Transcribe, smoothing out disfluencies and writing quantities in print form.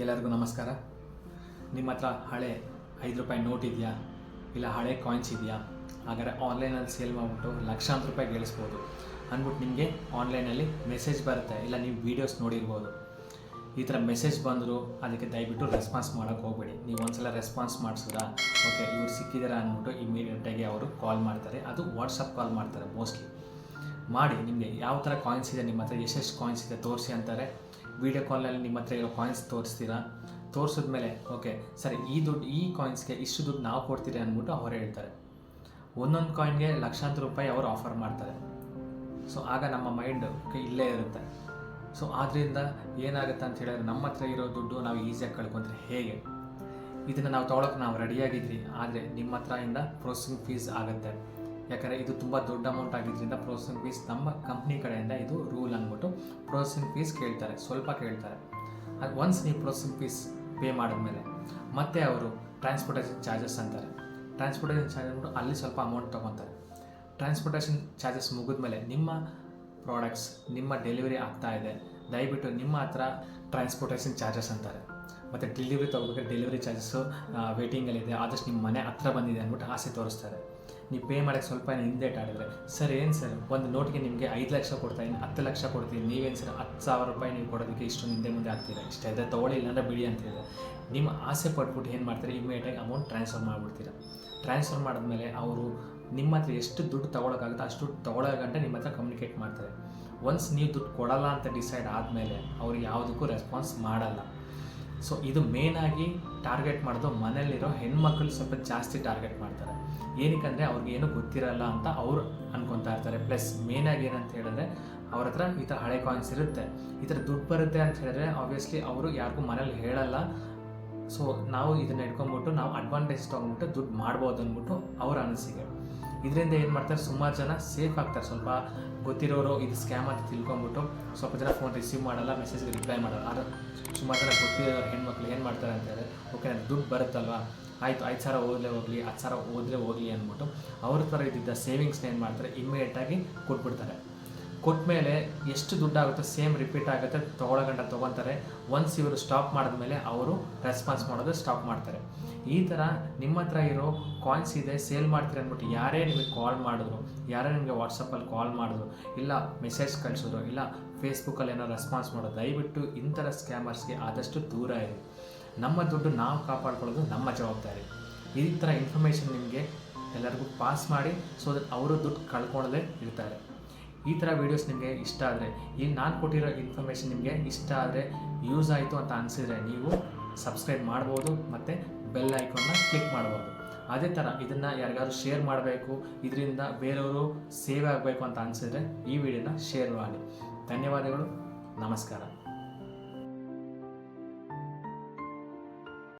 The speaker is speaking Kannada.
ಎಲ್ಲರಿಗೂ ನಮಸ್ಕಾರ. ನಿಮ್ಮ ಹತ್ರ ಹಳೆ ₹5 ನೋಟ್ ಇದೆಯಾ, ಇಲ್ಲ ಹಳೆ ಕಾಯಿನ್ಸ್ ಇದೆಯಾ? ಹಾಗಾದರೆ ಆನ್ಲೈನಲ್ಲಿ ಸೇಲ್ ಮಾಡಿಬಿಟ್ಟು ಲಕ್ಷಾಂತರ ರೂಪಾಯಿ ಗಳಿಸ್ಬೋದು ಅಂದ್ಬಿಟ್ಟು ನಿಮಗೆ ಆನ್ಲೈನಲ್ಲಿ ಮೆಸೇಜ್ ಬರುತ್ತೆ, ಇಲ್ಲ ನೀವು ವೀಡಿಯೋಸ್ ನೋಡಿರ್ಬೋದು. ಈ ಥರ ಮೆಸೇಜ್ ಬಂದರೂ ಅದಕ್ಕೆ ದಯವಿಟ್ಟು ರೆಸ್ಪಾನ್ಸ್ ಮಾಡೋಕ್ಕೆ ಹೋಗಬೇಡಿ. ನೀವು ಒಂದ್ಸಲ ರೆಸ್ಪಾನ್ಸ್ ಮಾಡಿಸಿದ್ರಾ ಓಕೆ ಇವ್ರು ಸಿಕ್ಕಿದ್ದಾರೆ ಅಂದ್ಬಿಟ್ಟು ಇಮಿಡಿಯೇಟಾಗಿ ಅವರು ಕಾಲ್ ಮಾಡ್ತಾರೆ. ಅದು ವಾಟ್ಸಪ್ ಕಾಲ್ ಮಾಡ್ತಾರೆ ಮೋಸ್ಟ್ಲಿ. ಮಾಡಿ ನಿಮಗೆ ಯಾವ ಥರ ಕಾಯಿನ್ಸ್ ಇದೆ, ನಿಮ್ಮ ಹತ್ರ ಎಷ್ಟೆಷ್ಟು ಕಾಯಿನ್ಸ್ ಇದೆ ತೋರಿಸಿ ಅಂತಾರೆ. ವೀಡಿಯೋ ಕಾಲ್ನಲ್ಲಿ ನಿಮ್ಮ ಹತ್ರ ಇರೋ ಕಾಯಿನ್ಸ್ ತೋರಿಸ್ತೀರಾ. ತೋರಿಸಿದ್ಮೇಲೆ ಓಕೆ ಸರಿ ಈ ಕಾಯಿನ್ಸ್ಗೆ ಇಷ್ಟು ದುಡ್ಡು ನಾವು ಕೊಡ್ತೀರಿ ಅಂದ್ಬಿಟ್ಟು ಅವರು ಹೇಳ್ತಾರೆ. ಒಂದೊಂದು ಕಾಯಿನ್ಗೆ ಲಕ್ಷಾಂತರ ರೂಪಾಯಿ ಅವರು ಆಫರ್ ಮಾಡ್ತಾರೆ. ಸೊ ಆಗ ನಮ್ಮ ಮೈಂಡ್ ಇಲ್ಲೇ ಇರುತ್ತೆ. ಸೊ ಆದ್ದರಿಂದ ಏನಾಗುತ್ತೆ ಅಂತ ಹೇಳಿದ್ರೆ ನಮ್ಮ ಹತ್ರ ಇರೋ ದುಡ್ಡು ನಾವು ಈಸಿಯಾಗಿ ಕಳ್ಕೊಂಡ್ರೆ ಹೇಗೆ? ಇದನ್ನು ನಾವು ತೊಗೊಳಕ್ಕೆ ನಾವು ರೆಡಿಯಾಗಿದ್ರಿ, ಆದರೆ ನಿಮ್ಮ ಹತ್ರದಿಂದ ಪ್ರೊಸೆಸಿಂಗ್ ಫೀಸ್ ಆಗುತ್ತೆ. ಯಾಕಂದರೆ ಇದು ತುಂಬ ದೊಡ್ಡ ಅಮೌಂಟ್ ಆಗಿದ್ದರಿಂದ ಪ್ರೊಸೆಸಿಂಗ್ ಫೀಸ್ ನಮ್ಮ ಕಂಪ್ನಿ ಕಡೆಯಿಂದ ಇದು ರೂಲ್ ಅಂದ್ಬಿಟ್ಟು ಪ್ರೊಸೆಸಿಂಗ್ ಫೀಸ್ ಕೇಳ್ತಾರೆ, ಸ್ವಲ್ಪ ಕೇಳ್ತಾರೆ. ಅದು ಒನ್ಸ್ ನೀವು ಪ್ರೊಸೆಸಿಂಗ್ ಫೀಸ್ ಪೇ ಮಾಡಿದ್ಮೇಲೆ ಮತ್ತೆ ಅವರು ಟ್ರಾನ್ಸ್ಪೋರ್ಟೇಷನ್ ಚಾರ್ಜಸ್ ಅಂತಾರೆ. ಟ್ರಾನ್ಸ್ಪೋರ್ಟೇಷನ್ ಚಾರ್ಜ್ ಅಂದ್ಬಿಟ್ಟು ಅಲ್ಲಿ ಸ್ವಲ್ಪ ಅಮೌಂಟ್ ತೊಗೊತಾರೆ. ಟ್ರಾನ್ಸ್ಪೋರ್ಟೇಷನ್ ಚಾರ್ಜಸ್ ಮುಗಿದ್ಮೇಲೆ ನಿಮ್ಮ ಪ್ರಾಡಕ್ಟ್ಸ್ ನಿಮ್ಮ ಡೆಲಿವರಿ ಆಗ್ತಾ ಇದೆ, ದಯವಿಟ್ಟು ನಿಮ್ಮ ಹತ್ರ ಟ್ರಾನ್ಸ್ಪೋರ್ಟೇಷನ್ ಚಾರ್ಜಸ್ ಅಂತಾರೆ. ಮತ್ತು ಡೆಲಿವರಿ ತೊಗೋಬೇಕಾದ್ರೆ ಡೆಲಿವರಿ ಚಾರ್ಜಸ್ಸು ವೇಟಿಂಗಲ್ಲಿದೆ, ಆದಷ್ಟು ನಿಮ್ಮ ಮನೆ ಹತ್ರ ಬಂದಿದೆ ಅಂದ್ಬಿಟ್ಟು ಆಸೆ ತೋರಿಸ್ತಾರೆ. ನೀವು ಪೇ ಮಾಡೋಕ್ಕೆ ಸ್ವಲ್ಪ ಹಿಂದೇಟ್ ಆಡಿದ್ರೆ ಸರ್ ಏನು ಸರ್ ಒಂದು ನೋಟಿಗೆ ನಿಮಗೆ 5 ಲಕ್ಷ ಕೊಡ್ತಾಯಿದ್ದೀನಿ, 10 ಲಕ್ಷ ಕೊಡ್ತೀನಿ, ನೀವೇನು ಸರ್ 10,000 ರೂಪಾಯಿ ನೀವು ಕೊಡೋದಕ್ಕೆ ಇಷ್ಟೊಂದು ಹಿಂದೆ ಮುಂದೆ ಆಗ್ತೀರಾ, ಇಷ್ಟೇ ತೊಗೊಳ್ಳಿ ಇಲ್ಲಾಂದ್ರೆ ಬಿಡಿ ಅಂತಿದೆ. ನಿಮ್ಮ ಆಸೆ ಪಟ್ಬಿಟ್ಟು ಏನು ಮಾಡ್ತಾರೆ, ಇಮಿಡಿಯೇಟಾಗಿ ಅಮೌಂಟ್ ಟ್ರಾನ್ಸ್ಫರ್ ಮಾಡಿಬಿಡ್ತೀರಾ. ಟ್ರಾನ್ಸ್ಫರ್ ಮಾಡಿದ್ಮೇಲೆ ಅವರು ನಿಮ್ಮ ಹತ್ರ ಎಷ್ಟು ದುಡ್ಡು ತೊಗೊಳಕ್ಕಾಗುತ್ತೆ ಅಷ್ಟು ತೊಗೊಳ್ಳೋ ಗಂಟೆ ನಿಮ್ಮ ಹತ್ರ ಕಮ್ಯುನಿಕೇಟ್ ಮಾಡ್ತಾರೆ. ಒನ್ಸ್ ನೀವು ದುಡ್ಡು ಕೊಡಲ್ಲ ಅಂತ ಡಿಸೈಡ್ ಆದಮೇಲೆ ಅವರು ಯಾವುದಕ್ಕೂ ರೆಸ್ಪಾನ್ಸ್ ಮಾಡಲ್ಲ. ಸೊ ಇದು ಮೇನಾಗಿ ಟಾರ್ಗೆಟ್ ಮಾಡೋದು ಮನೇಲಿರೋ ಹೆಣ್ಮಕ್ಳು ಸ್ವಲ್ಪ ಜಾಸ್ತಿ ಟಾರ್ಗೆಟ್ ಮಾಡ್ತಾರೆ. ಏನಕ್ಕಂದರೆ ಅವ್ರಿಗೆ ಏನೂ ಗೊತ್ತಿರಲ್ಲ ಅಂತ ಅವರು ಅನ್ಕೊತಾ ಇರ್ತಾರೆ. ಪ್ಲಸ್ ಮೇನಾಗಿ ಏನಂತ ಹೇಳಿದ್ರೆ ಅವ್ರ ಹತ್ರ ಈ ಥರ ಹಳೆ ಕಾಯಿನ್ಸ್ ಇರುತ್ತೆ, ಈ ಥರ ದುಡ್ಡು ಬರುತ್ತೆ ಅಂತ ಹೇಳಿದ್ರೆ ಆಬ್ವಿಯಸ್ಲಿ ಅವರು ಯಾರಿಗೂ ಮನೇಲಿ ಹೇಳಲ್ಲ. ಸೊ ನಾವು ಇದನ್ನು ಇಟ್ಕೊಂಡ್ಬಿಟ್ಟು ನಾವು ಅಡ್ವಾಂಟೇಜ್ ತೊಗೊಂಡ್ಬಿಟ್ಟು ದುಡ್ಡು ಮಾಡ್ಬೋದು ಅಂದ್ಬಿಟ್ಟು ಅವ್ರ ಅನಿಸಿಕೆ. ಇದರಿಂದ ಏನು ಮಾಡ್ತಾರೆ, ಸುಮಾರು ಜನ ಸೇಫ್ ಆಗ್ತಾರೆ. ಸ್ವಲ್ಪ ಗೊತ್ತಿರೋರು ಇದು ಸ್ಕ್ಯಾಮ್ ಅಂತ ತಿಳ್ಕೊಂಬಿಟ್ಟು ಸ್ವಲ್ಪ ಜನ ಫೋನ್ ರಿಸೀವ್ ಮಾಡಲ್ಲ, ಮೆಸೇಜ್ಗೆ ರಿಪ್ಲೈ ಮಾಡಲ್ಲ. ಆದರೆ ಸುಮಾರು ಜನ ಗೊತ್ತಿರೋ ಹೆಣ್ಮಕ್ಳು ಏನು ಮಾಡ್ತಾರೆ ಅಂತ ಹೇಳಿದ್ರೆ ಓಕೆ ನನಗೆ ದುಡ್ಡು ಬರುತ್ತಲ್ವ, ಆಯಿತು 5,000 ಹೋಗಲೇ ಹೋಗಲಿ, 10,000 ಹೋದರೆ ಹೋಗಲಿ ಅಂದ್ಬಿಟ್ಟು ಅವ್ರ ಥರ ಇದ್ದಿದ್ದ ಸೇವಿಂಗ್ಸ್ನ ಏನು ಮಾಡ್ತಾರೆ ಇಮ್ಮಿಡಿಯೇಟಾಗಿ ಕೊಟ್ಬಿಡ್ತಾರೆ. ಕೊಟ್ಟಮೇಲೆ ಎಷ್ಟು ದುಡ್ಡಾಗುತ್ತೋ ಸೇಮ್ ರಿಪೀಟ್ ಆಗುತ್ತೆ, ತೊಗೊಳ್ಳೋ ಗಂಟ ತೊಗೊತಾರೆ. ಒನ್ಸ್ ಇವರು ಸ್ಟಾಪ್ ಮಾಡಿದ್ಮೇಲೆ ಅವರು ರೆಸ್ಪಾನ್ಸ್ ಮಾಡೋದು ಸ್ಟಾಪ್ ಮಾಡ್ತಾರೆ. ಈ ಥರ ನಿಮ್ಮ ಹತ್ರ ಇರೋ ಕಾಯಿನ್ಸ್ ಇದೆ ಸೇಲ್ ಮಾಡ್ತೀರಿ ಅಂದ್ಬಿಟ್ಟು ಯಾರೇ ನಿಮಗೆ ಕಾಲ್ ಮಾಡಿದ್ರು, ಯಾರೇ ನಿಮಗೆ ವಾಟ್ಸಪ್ಪಲ್ಲಿ ಕಾಲ್ ಮಾಡಿದ್ರು, ಇಲ್ಲ ಮೆಸೇಜ್ ಕಳಿಸಿದ್ರು, ಇಲ್ಲ ಫೇಸ್ಬುಕ್ಕಲ್ಲಿ ಏನೋ ರೆಸ್ಪಾನ್ಸ್ ಮಾಡೋದು, ದಯವಿಟ್ಟು ಇಂಥರ ಸ್ಕ್ಯಾಮರ್ಸ್ಗೆ ಆದಷ್ಟು ದೂರ ಇರಿ. ನಮ್ಮ ದುಡ್ಡು ನಾವು ಕಾಪಾಡ್ಕೊಳ್ಳೋದು ನಮ್ಮ ಜವಾಬ್ದಾರಿ. ಈ ಥರ ಇನ್ಫಾರ್ಮೇಷನ್ ನಿಮಗೆ ಎಲ್ಲರಿಗೂ ಪಾಸ್ ಮಾಡಿ ಸೊ ದಟ್ ಅವರು ದುಡ್ಡು ಕಳ್ಕೊಳ್ಳದೆ ಇರ್ತಾರೆ. ಈ ಥರ ವೀಡಿಯೋಸ್ ನಿಮಗೆ ಇಷ್ಟ ಆದರೆ, ಈ ನಾನು ಕೊಟ್ಟಿರೋ ಇನ್ಫಾರ್ಮೇಷನ್ ನಿಮಗೆ ಇಷ್ಟ ಆದರೆ, ಯೂಸ್ ಆಯಿತು ಅಂತ ಅನಿಸಿದರೆ ನೀವು ಸಬ್ಸ್ಕ್ರೈಬ್ ಮಾಡ್ಬೋದು ಮತ್ತು ಬೆಲ್ ಐಕಾನ್ನ ಕ್ಲಿಕ್ ಮಾಡ್ಬೋದು. ಅದೇ ಥರ ಇದನ್ನು ಯಾರಿಗಾದ್ರೂ ಶೇರ್ ಮಾಡಬೇಕು, ಇದರಿಂದ ಬೇರೆಯವರು ಸೇವ್ ಆಗಬೇಕು ಅಂತ ಅನಿಸಿದರೆ ಈ ವಿಡಿಯೋನ ಶೇರ್ ಮಾಡಿ. ಧನ್ಯವಾದಗಳು, ನಮಸ್ಕಾರ.